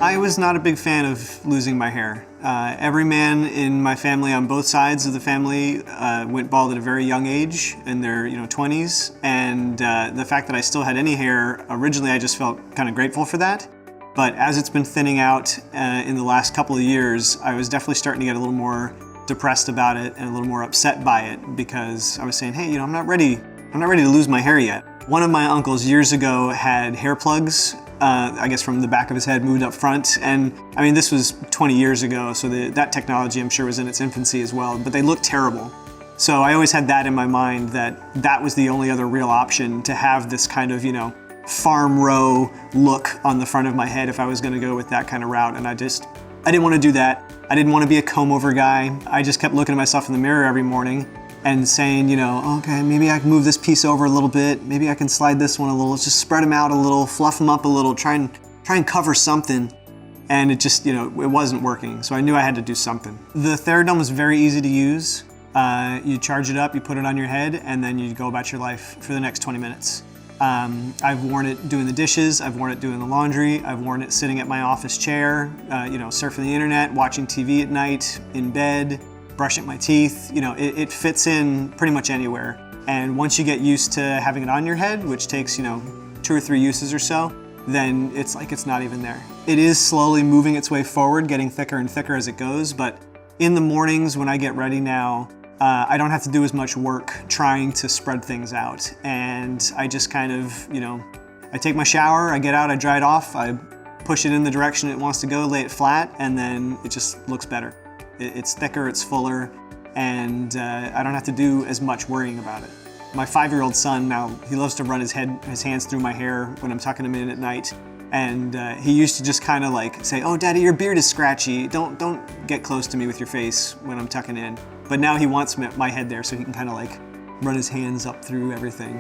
I was not a big fan of losing my hair. Every man in my family on both sides of the family went bald at a very young age, in their 20s, and the fact that I still had any hair, originally I just felt kind of grateful for that. But as it's been thinning out in the last couple of years, I was definitely starting to get a little more depressed about it and a little more upset by it, because I was saying, hey, I'm not ready to lose my hair yet. One of my uncles years ago had hair plugs, I guess from the back of his head moved up front. And I mean, this was 20 years ago, so that technology I'm sure was in its infancy as well, but they looked terrible. So I always had that in my mind, that was the only other real option, to have this kind of, farm row look on the front of my head if I was gonna go with that kind of route. And I didn't want to do that. I didn't want to be a comb over guy. I just kept looking at myself in the mirror every morning and saying, okay, maybe I can move this piece over a little bit. Maybe I can slide this one a little, just spread them out a little, fluff them up a little, try and cover something. And it just, it wasn't working. So I knew I had to do something. The Theradome was very easy to use. You charge it up, you put it on your head, and then you go about your life for the next 20 minutes. I've worn it doing the dishes, I've worn it doing the laundry, I've worn it sitting at my office chair, surfing the internet, watching TV at night, in bed, brushing my teeth. It fits in pretty much anywhere. And once you get used to having it on your head, which takes 2 or 3 uses or so, then it's like it's not even there. It is slowly moving its way forward, getting thicker and thicker as it goes, but in the mornings when I get ready now, I don't have to do as much work trying to spread things out. And I just kind of, I take my shower, I get out, I dry it off, I push it in the direction it wants to go, lay it flat, and then it just looks better. It's thicker, it's fuller, and I don't have to do as much worrying about it. My 5-year-old son now, he loves to run his hands through my hair when I'm tucking him in at night. And he used to just kind of like say, oh, Daddy, your beard is scratchy. Don't get close to me with your face when I'm tucking in. But now he wants my head there so he can kind of like run his hands up through everything.